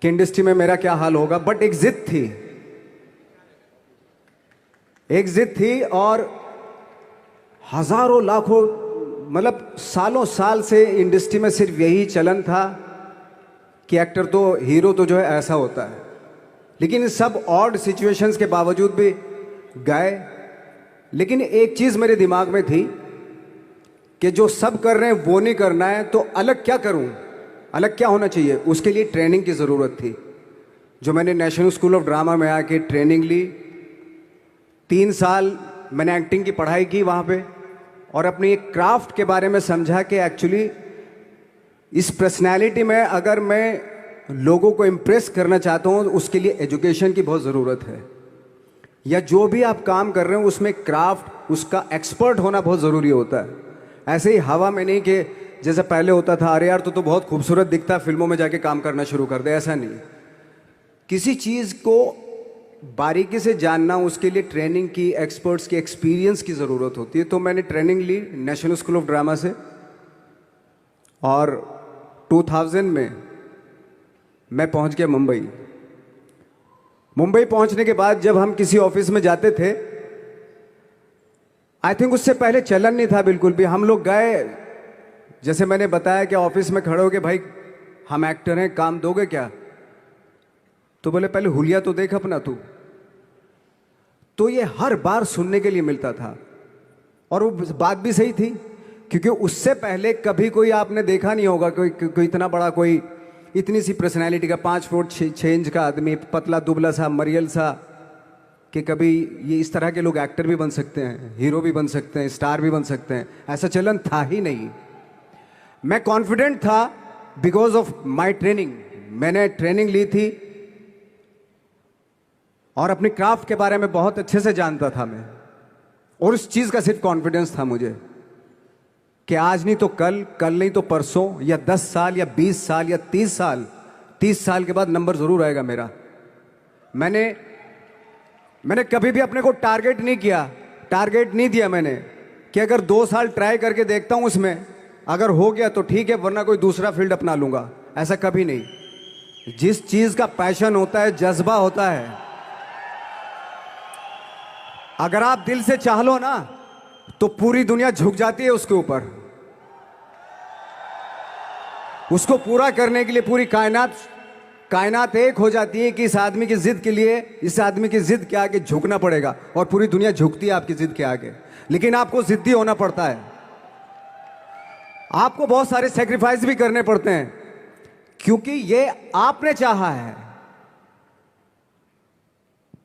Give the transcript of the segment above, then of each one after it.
कि इंडस्ट्री में मेरा क्या हाल होगा, बट एक जिद थी, एक जिद थी। और हजारों लाखों मतलब सालों साल से इंडस्ट्री में सिर्फ यही चलन था कि एक्टर तो, हीरो तो जो है ऐसा होता है। लेकिन इन सब ऑड सिचुएशंस के बावजूद भी गए। लेकिन एक चीज मेरे दिमाग में थी कि जो सब कर रहे हैं वो नहीं करना है, तो अलग क्या करूं, अलग क्या होना चाहिए। उसके लिए ट्रेनिंग की ज़रूरत थी, जो मैंने नेशनल स्कूल ऑफ ड्रामा में आके ट्रेनिंग ली। 3 साल मैंने एक्टिंग की पढ़ाई की वहाँ पे, और अपनी एक क्राफ्ट के बारे में समझा कि एक्चुअली इस पर्सनैलिटी में अगर मैं लोगों को इम्प्रेस करना चाहता हूँ, उसके लिए एजुकेशन की बहुत ज़रूरत है। या जो भी आप काम कर रहे हो उसमें क्राफ्ट, उसका एक्सपर्ट होना बहुत ज़रूरी होता है। ऐसे ही हवा में नहीं कि जैसे पहले होता था, अरे यार तो बहुत खूबसूरत दिखता, फिल्मों में जाके काम करना शुरू कर दे, ऐसा नहीं। किसी चीज़ को बारीकी से जानना, उसके लिए ट्रेनिंग की, एक्सपर्ट्स की, एक्सपीरियंस की ज़रूरत होती है। तो मैंने ट्रेनिंग ली नेशनल स्कूल ऑफ ड्रामा से, और 2000 में मैं पहुंच गया मुंबई। मुंबई पहुंचने के बाद जब हम किसी ऑफिस में जाते थे, आई थिंक उससे पहले चलन नहीं था बिल्कुल भी। हम लोग गए, जैसे मैंने बताया कि ऑफिस में खड़े हो के, भाई हम एक्टर हैं, काम दोगे क्या? तो बोले पहले हुलिया तो देख अपना तू। तो ये हर बार सुनने के लिए मिलता था, और वो बात भी सही थी, क्योंकि उससे पहले कभी कोई आपने देखा नहीं होगा कोई इतना बड़ा, कोई इतनी सी पर्सनैलिटी का, 5 फुट 6 इंच का आदमी, पतला दुबला सा, मरियल सा, कि कभी ये इस तरह के लोग एक्टर भी बन सकते हैं, हीरो भी बन सकते हैं, स्टार भी बन सकते हैं, ऐसा चलन था ही नहीं। मैं कॉन्फिडेंट था बिकॉज ऑफ माई ट्रेनिंग। मैंने ट्रेनिंग ली थी और अपनी क्राफ्ट के बारे में बहुत अच्छे से जानता था मैं, और उस चीज़ का सिर्फ कॉन्फिडेंस था मुझे कि आज नहीं तो कल, कल नहीं तो परसों, या 10 साल या 20 साल या 30 साल, 30 साल के बाद नंबर ज़रूर आएगा मेरा। मैंने कभी भी अपने को टारगेट नहीं किया, टारगेट नहीं दिया मैंने कि अगर 2 साल ट्राई करके देखता हूं, उसमें अगर हो गया तो ठीक है, वरना कोई दूसरा फील्ड अपना लूंगा, ऐसा कभी नहीं। जिस चीज़ का पैशन होता है, जज्बा होता है, अगर आप दिल से चाह लो ना, तो पूरी दुनिया झुक जाती है उसके ऊपर। उसको पूरा करने के लिए पूरी कायनात एक हो जाती है कि इस आदमी की जिद के लिए, इस आदमी की जिद के आगे झुकना पड़ेगा, और पूरी दुनिया झुकती है आपकी जिद के आगे। लेकिन आपको जिद्दी होना पड़ता है, आपको बहुत सारे सेक्रीफाइस भी करने पड़ते हैं, क्योंकि ये आपने चाहा है।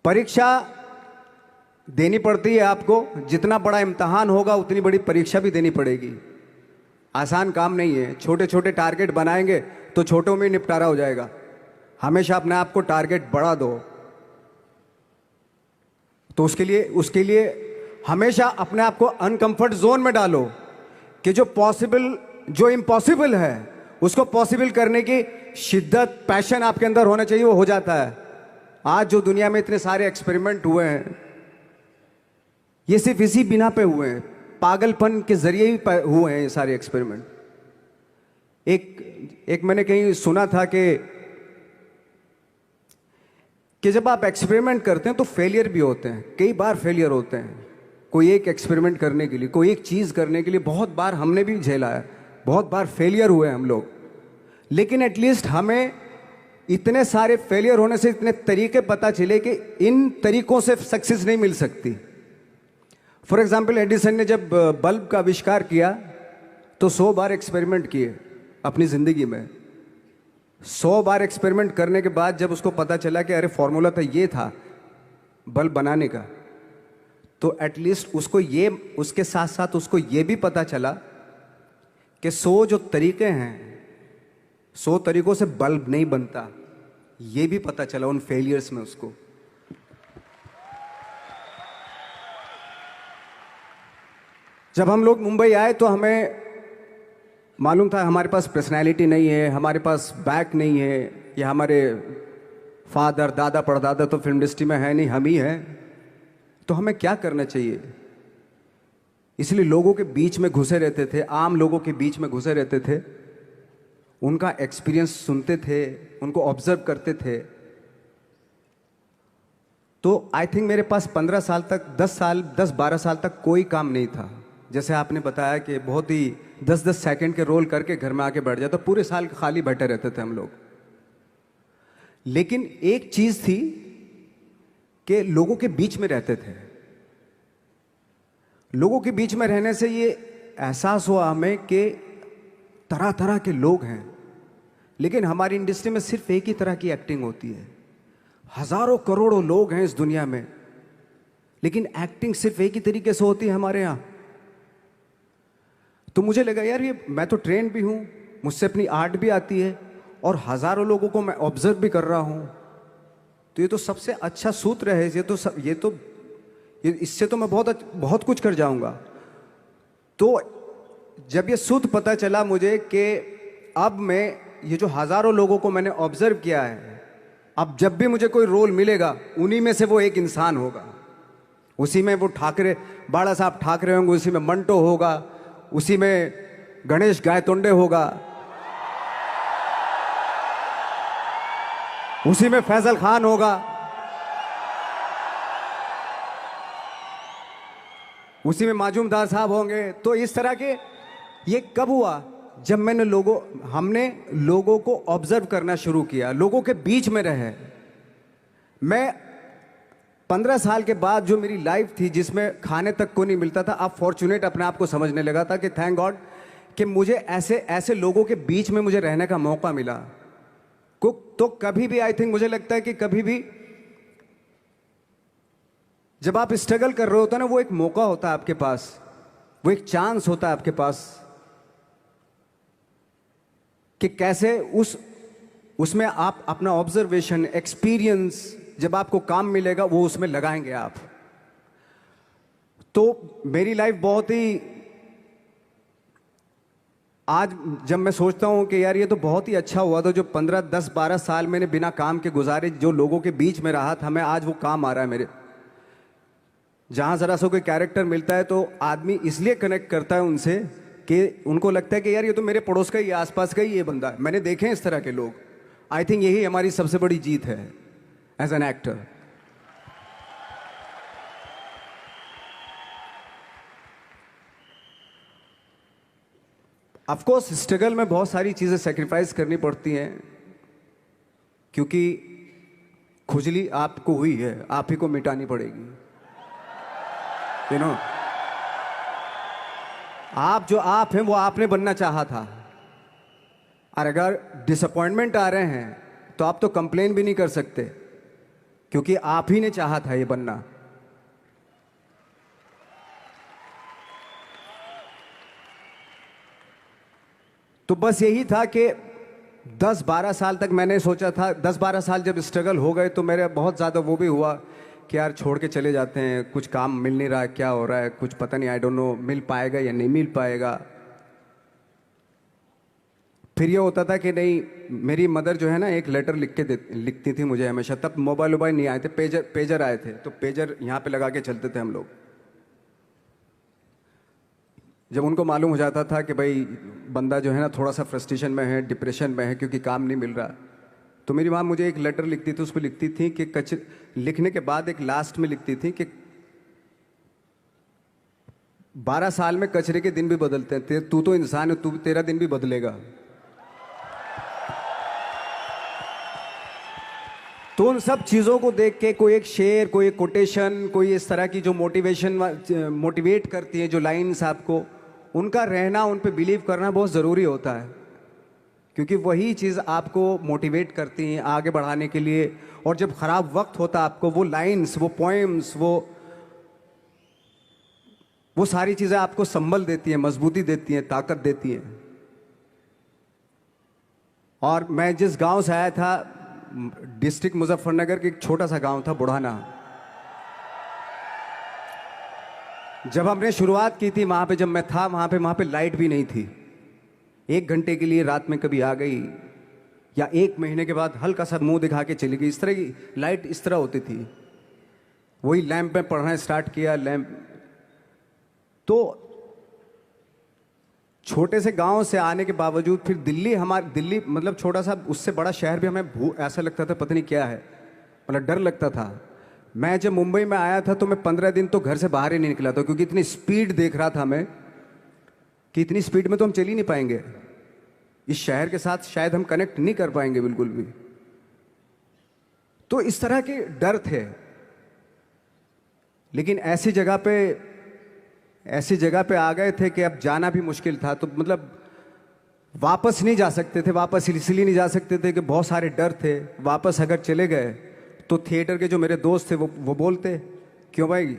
परीक्षा देनी पड़ती है आपको, जितना बड़ा इम्तहान होगा उतनी बड़ी परीक्षा भी देनी पड़ेगी। आसान काम नहीं है। छोटे छोटे टारगेट बनाएंगे तो छोटों में निपटारा हो जाएगा। हमेशा अपने आप को टारगेट बढ़ा दो। तो उसके लिए हमेशा अपने आप को अनकंफर्ट जोन में डालो, कि जो इम्पॉसिबल है उसको पॉसिबल करने की शिद्दत, पैशन आपके अंदर होना चाहिए, वो हो जाता है। आज जो दुनिया में इतने सारे एक्सपेरिमेंट हुए हैं, ये सिर्फ इसी बिना पे हुए हैं, पागलपन के जरिए ही हुए हैं ये सारे एक्सपेरिमेंट। एक मैंने कहीं सुना था कि जब आप एक्सपेरिमेंट करते हैं तो फेलियर भी होते हैं, कई बार फेलियर होते हैं। कोई एक एक्सपेरिमेंट करने के लिए, कोई एक चीज़ करने के लिए बहुत बार हमने भी झेला है, बहुत बार फेलियर हुए हम लोग। लेकिन एटलीस्ट हमें इतने सारे फेलियर होने से इतने तरीके पता चले कि इन तरीकों से सक्सेस नहीं मिल सकती। फॉर एग्जाम्पल, एडिसन ने जब बल्ब का आविष्कार किया तो 100 बार एक्सपेरिमेंट किए अपनी ज़िंदगी में। 100 बार एक्सपेरिमेंट करने के बाद जब उसको पता चला कि अरे फॉर्मूला तो ये था बल्ब बनाने का, तो एटलीस्ट उसके साथ साथ उसको ये भी पता चला कि 100 जो तरीके हैं, 100 तरीकों से बल्ब नहीं बनता, ये भी पता चला उन फेलियर्स में उसको। जब हम लोग मुंबई आए तो हमें मालूम था हमारे पास पर्सनैलिटी नहीं है, हमारे पास बैक नहीं है, या हमारे फादर, दादा, परदादा तो फिल्म इंडस्ट्री में है नहीं, हम ही हैं। तो हमें क्या करना चाहिए? इसलिए लोगों के बीच में घुसे रहते थे, आम लोगों के बीच में घुसे रहते थे, उनका एक्सपीरियंस सुनते थे, उनको ऑब्जर्व करते थे, तो आई थिंक मेरे पास 15 साल तक, 10 12 साल तक कोई काम नहीं था। जैसे आपने बताया कि बहुत ही 10 10 सेकंड के रोल करके घर में आके बैठ जाता, पूरे साल खाली बैठे रहते थे हम लोग। लेकिन एक चीज थी कि लोगों के बीच में रहते थे। लोगों के बीच में रहने से ये एहसास हुआ हमें कि तरह तरह के लोग हैं, लेकिन हमारी इंडस्ट्री में सिर्फ एक ही तरह की एक्टिंग होती है। हजारों करोड़ों लोग हैं इस दुनिया में, लेकिन एक्टिंग सिर्फ एक ही तरीके से होती है हमारे यहां। तो मुझे लगा यार, ये मैं तो ट्रेन भी हूं, मुझसे अपनी आर्ट भी आती है, और हजारों लोगों को मैं ऑब्जर्व भी कर रहा हूं, तो ये तो सबसे अच्छा सूत्र है। ये इससे तो मैं बहुत कुछ कर जाऊंगा। तो जब ये सूत्र पता चला मुझे कि अब मैं ये जो हजारों लोगों को मैंने ऑब्जर्व किया है, अब जब भी मुझे कोई रोल मिलेगा उन्हीं में से वो एक इंसान होगा। उसी में वो ठाकरे, बाला साहब ठाकरे होंगे, उसी में मंटो होगा, उसी में गणेश गायतोंडे होगा, उसी में फैजल खान होगा, उसी में माजूमदार साहब होंगे। तो इस तरह के, ये कब हुआ? जब हमने लोगों को ऑब्जर्व करना शुरू किया, लोगों के बीच में रहे। मैं 15 साल के बाद जो मेरी लाइफ थी, जिसमें खाने तक को नहीं मिलता था, अब फॉर्चुनेट अपने आप को समझने लगा था कि थैंक गॉड कि मुझे ऐसे ऐसे लोगों के बीच में मुझे रहने का मौका मिला। तो कभी भी, आई थिंक मुझे लगता है कि कभी भी जब आप स्ट्रगल कर रहे होते हैं ना, वो एक मौका होता है आपके पास, वो एक चांस होता है आपके पास कि कैसे उसमें आप अपना ऑब्जर्वेशन, एक्सपीरियंस, जब आपको काम मिलेगा वो उसमें लगाएंगे आप। तो मेरी लाइफ बहुत ही, आज जब मैं सोचता हूं कि यार ये तो बहुत ही अच्छा हुआ था, जो 15 10 12 साल मैंने बिना काम के गुजारे, जो लोगों के बीच में रहा था मैं, आज वो काम आ रहा है मेरे। जहां जरा सा कोई कैरेक्टर मिलता है तो आदमी इसलिए कनेक्ट करता है उनसे कि उनको लगता है कि यार ये तो मेरे पड़ोस का ही, आसपास का ही ये बंदा है। मैंने देखे हैं इस तरह के लोग। आई थिंक यही हमारी सबसे बड़ी जीत है as an actor. Of course struggle में बहुत सारी चीजें सेक्रीफाइस करनी पड़ती हैं, क्योंकि खुजली आपको हुई है, आप ही को मिटानी पड़ेगी। यू नो, आप जो आप हैं वो आपने बनना चाहा था, और अगर डिसअपॉइंटमेंट आ रहे हैं तो आप तो कंप्लेन भी नहीं कर सकते, क्योंकि आप ही ने चाहा था ये बनना। तो बस यही था कि 10 12 साल तक मैंने सोचा था, 10 12 साल जब स्ट्रगल हो गए तो मेरे बहुत ज़्यादा वो भी हुआ कि यार छोड़ के चले जाते हैं, कुछ काम मिल नहीं रहा है, क्या हो रहा है, कुछ पता नहीं, आई डोंट नो मिल पाएगा या नहीं मिल पाएगा। फिर ये होता था कि नहीं, मेरी मदर जो है ना, एक लेटर लिखती थी मुझे हमेशा। तब मोबाइल नहीं आए थे, पेजर आए थे, तो पेजर यहाँ पे लगा के चलते थे हम लोग। जब उनको मालूम हो जाता था कि भाई बंदा जो है ना थोड़ा सा फ्रस्ट्रेशन में है, डिप्रेशन में है, क्योंकि काम नहीं मिल रहा, तो मेरी माँ मुझे एक लेटर लिखती थी। उसको लिखती थी कि लिखने के बाद एक लास्ट में लिखती थी कि 12 साल में कचरे के दिन भी बदलते हैं, तू तो इंसान है, तेरा दिन भी बदलेगा। तो उन सब चीज़ों को देख के कोई एक शेर, कोई एक कोटेशन, कोई इस तरह की जो मोटिवेट करती है, जो लाइन्स आपको, उनका रहना, उन पे बिलीव करना बहुत ज़रूरी होता है, क्योंकि वही चीज़ आपको मोटिवेट करती हैं आगे बढ़ाने के लिए। और जब ख़राब वक्त होता है आपको, वो लाइन्स, वो पोएम्स, वो सारी चीज़ें आपको संबल देती हैं, मजबूती देती हैं, ताकत देती हैं। और मैं जिस गांव से आया था, डिस्ट्रिक्ट मुजफ्फरनगर के एक छोटा सा गांव था बुढ़ाना। जब हमने शुरुआत की थी वहाँ पे, जब मैं था वहाँ पे लाइट भी नहीं थी। 1 घंटे के लिए रात में कभी आ गई, या 1 महीने के बाद हल्का सा मुंह दिखा के चली गई। इस तरह की लाइट इस तरह होती थी। वही लैंप में पढ़ना स्टार्ट किया, लैंप। तो छोटे से गांव से आने के बावजूद फिर दिल्ली मतलब छोटा सा, उससे बड़ा शहर भी हमें ऐसा लगता था पता नहीं क्या है, मतलब डर लगता था। मैं जब मुंबई में आया था तो मैं 15 दिन तो घर से बाहर ही नहीं निकला था, क्योंकि इतनी स्पीड देख रहा था मैं कि इतनी स्पीड में तो हम चल ही नहीं पाएंगे, इस शहर के साथ शायद हम कनेक्ट नहीं कर पाएंगे बिल्कुल भी। तो इस तरह के डर थे। लेकिन ऐसी जगह पे आ गए थे कि अब जाना भी मुश्किल था। तो मतलब वापस नहीं जा सकते थे। वापस इसलिए नहीं जा सकते थे कि बहुत सारे डर थे। वापस अगर चले गए तो थिएटर के जो मेरे दोस्त थे वो बोलते, क्यों भाई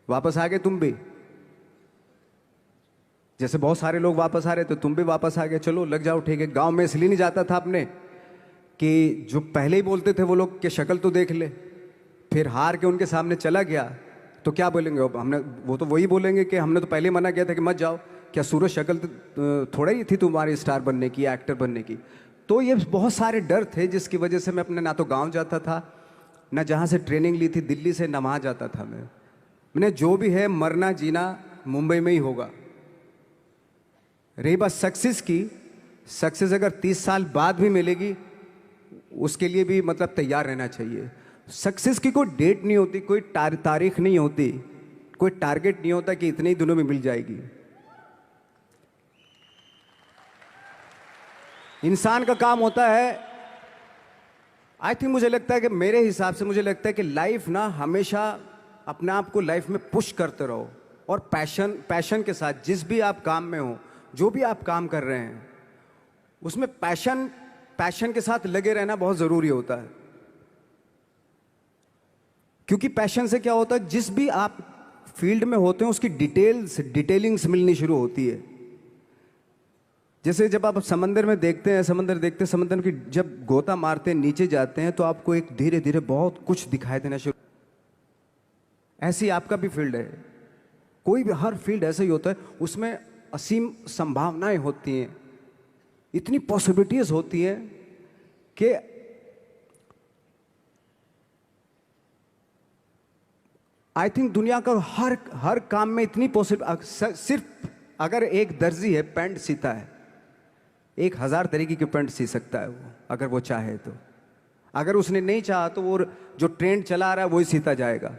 वापस आ गए तुम भी, जैसे बहुत सारे लोग वापस आ रहे थे तुम भी वापस आ गए, चलो लग जाओ ठीक है। गांव में इसलिए नहीं जाता था अपने कि जो पहले ही बोलते थे वो लोग कि शक्ल तो देख ले, फिर हार के उनके सामने चला गया तो क्या बोलेंगे अब, हमने वो तो वही बोलेंगे कि हमने तो पहले मना किया था कि मत जाओ, क्या सूरज शक्ल थोड़ा ही थी तुम्हारी स्टार बनने की, एक्टर बनने की। तो ये बहुत सारे डर थे जिसकी वजह से मैं अपने ना तो गांव जाता था, ना जहाँ से ट्रेनिंग ली थी दिल्ली से, ना वहाँ जाता था। मैंने जो भी है मरना जीना मुंबई में ही होगा। रही बात सक्सेस की, सक्सेस अगर 30 साल बाद भी मिलेगी उसके लिए भी मतलब तैयार रहना चाहिए। सक्सेस की कोई डेट नहीं होती, कोई तारीख नहीं होती, कोई टारगेट नहीं होता कि इतने ही दिनों में मिल जाएगी। इंसान का काम होता है, आई थिंक मुझे लगता है कि मेरे हिसाब से मुझे लगता है कि लाइफ ना हमेशा अपने आप को लाइफ में पुश करते रहो, और पैशन के साथ जिस भी आप काम में हो, जो भी आप काम कर रहे हैं उसमें पैशन के साथ लगे रहना बहुत ज़रूरी होता है। क्योंकि पैशन से क्या होता है, जिस भी आप फील्ड में होते हैं उसकी डिटेलिंग्स मिलनी शुरू होती है। जैसे जब आप समंदर में देखते हैं, समंदर की जब गोता मारते हैं नीचे जाते हैं तो आपको एक धीरे धीरे बहुत कुछ दिखाई देना शुरू। ऐसे ही आपका भी फील्ड है, कोई भी हर फील्ड ऐसा ही होता है, उसमें असीम संभावनाएं होती हैं, इतनी पॉसिबिलिटीज होती हैं कि आई थिंक दुनिया का हर काम में इतनी सिर्फ अगर एक दर्जी है पैंट सीता है, 1000 तरीके की पैंट सी सकता है वो, अगर वो चाहे तो। अगर उसने नहीं चाहा तो वो जो ट्रेंड चला रहा है वही सीता जाएगा।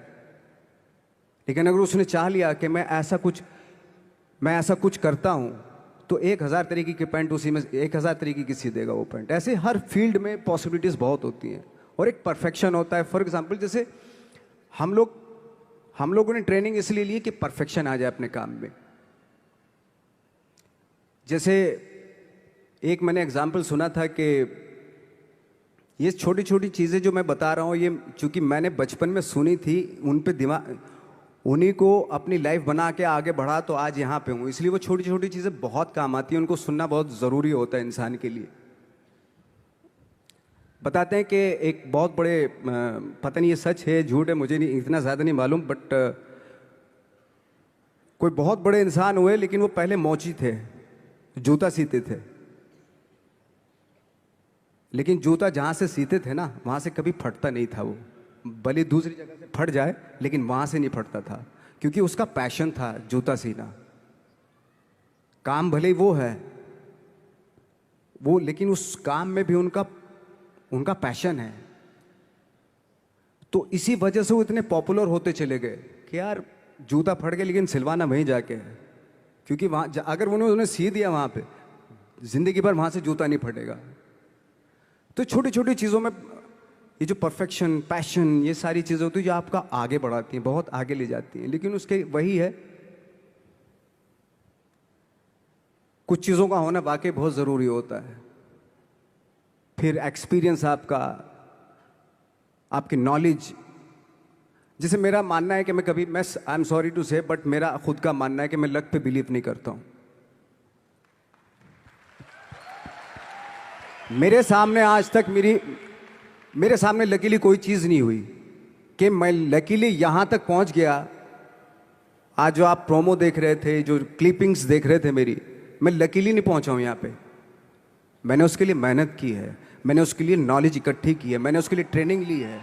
लेकिन अगर उसने चाह लिया कि मैं ऐसा कुछ करता हूं तो 1000 तरीके की पैंट उसी में 1000 तरीके की सी देगा वो पैंट। ऐसे हर फील्ड में पॉसिबिलिटीज बहुत होती हैं और एक परफेक्शन होता है। फॉर एग्जाम्पल जैसे हम लोगों ने ट्रेनिंग इसलिए ली कि परफेक्शन आ जाए अपने काम में। जैसे एक मैंने एग्जाम्पल सुना था कि ये छोटी छोटी चीज़ें जो मैं बता रहा हूँ, ये चूंकि मैंने बचपन में सुनी थी, उन पे उन्हीं को अपनी लाइफ बना के आगे बढ़ा तो आज यहाँ पे हूँ। इसलिए वो छोटी छोटी चीज़ें बहुत काम आती हैं, उनको सुनना बहुत ज़रूरी होता है इंसान के लिए। बताते हैं कि एक बहुत बड़े, पता नहीं ये सच है झूठ है मुझे नहीं इतना ज़्यादा नहीं मालूम, बट कोई बहुत बड़े इंसान हुए, लेकिन वो पहले मोची थे, जूता सीते थे। लेकिन जूता जहाँ से सीते थे ना वहाँ से कभी फटता नहीं था वो, भले दूसरी जगह से फट जाए लेकिन वहाँ से नहीं फटता था, क्योंकि उसका पैशन था जूता सीना। काम भले वो है वो, लेकिन उस काम में भी उनका पैशन है। तो इसी वजह से वो इतने पॉपुलर होते चले गए कि यार जूता फट गया लेकिन सिलवाना वहीं जाके है, क्योंकि वहाँ अगर उन्होंने सी दिया वहाँ पे जिंदगी भर वहाँ से जूता नहीं फटेगा। तो छोटी छोटी चीज़ों में ये जो परफेक्शन, पैशन, ये सारी चीज़ें होती है जो आपका आगे बढ़ाती हैं, बहुत आगे ले जाती हैं। लेकिन उसके वही है, कुछ चीज़ों का होना वाकई बहुत ज़रूरी होता है। फिर एक्सपीरियंस आपकी नॉलेज। जैसे मेरा मानना है कि मैं आई एम सॉरी टू से, बट मेरा खुद का मानना है कि मैं लक पे बिलीव नहीं करता हूँ। मेरे सामने आज तक मेरे सामने लकीली कोई चीज़ नहीं हुई कि मैं लकीली यहाँ तक पहुँच गया। आज जो आप प्रोमो देख रहे थे, जो क्लिपिंग्स देख रहे थे मेरी, मैं लकीली नहीं पहुँचा हूँ यहाँ पे। मैंने उसके लिए मेहनत की है, मैंने उसके लिए नॉलेज इकट्ठी की है, मैंने उसके लिए ट्रेनिंग ली है।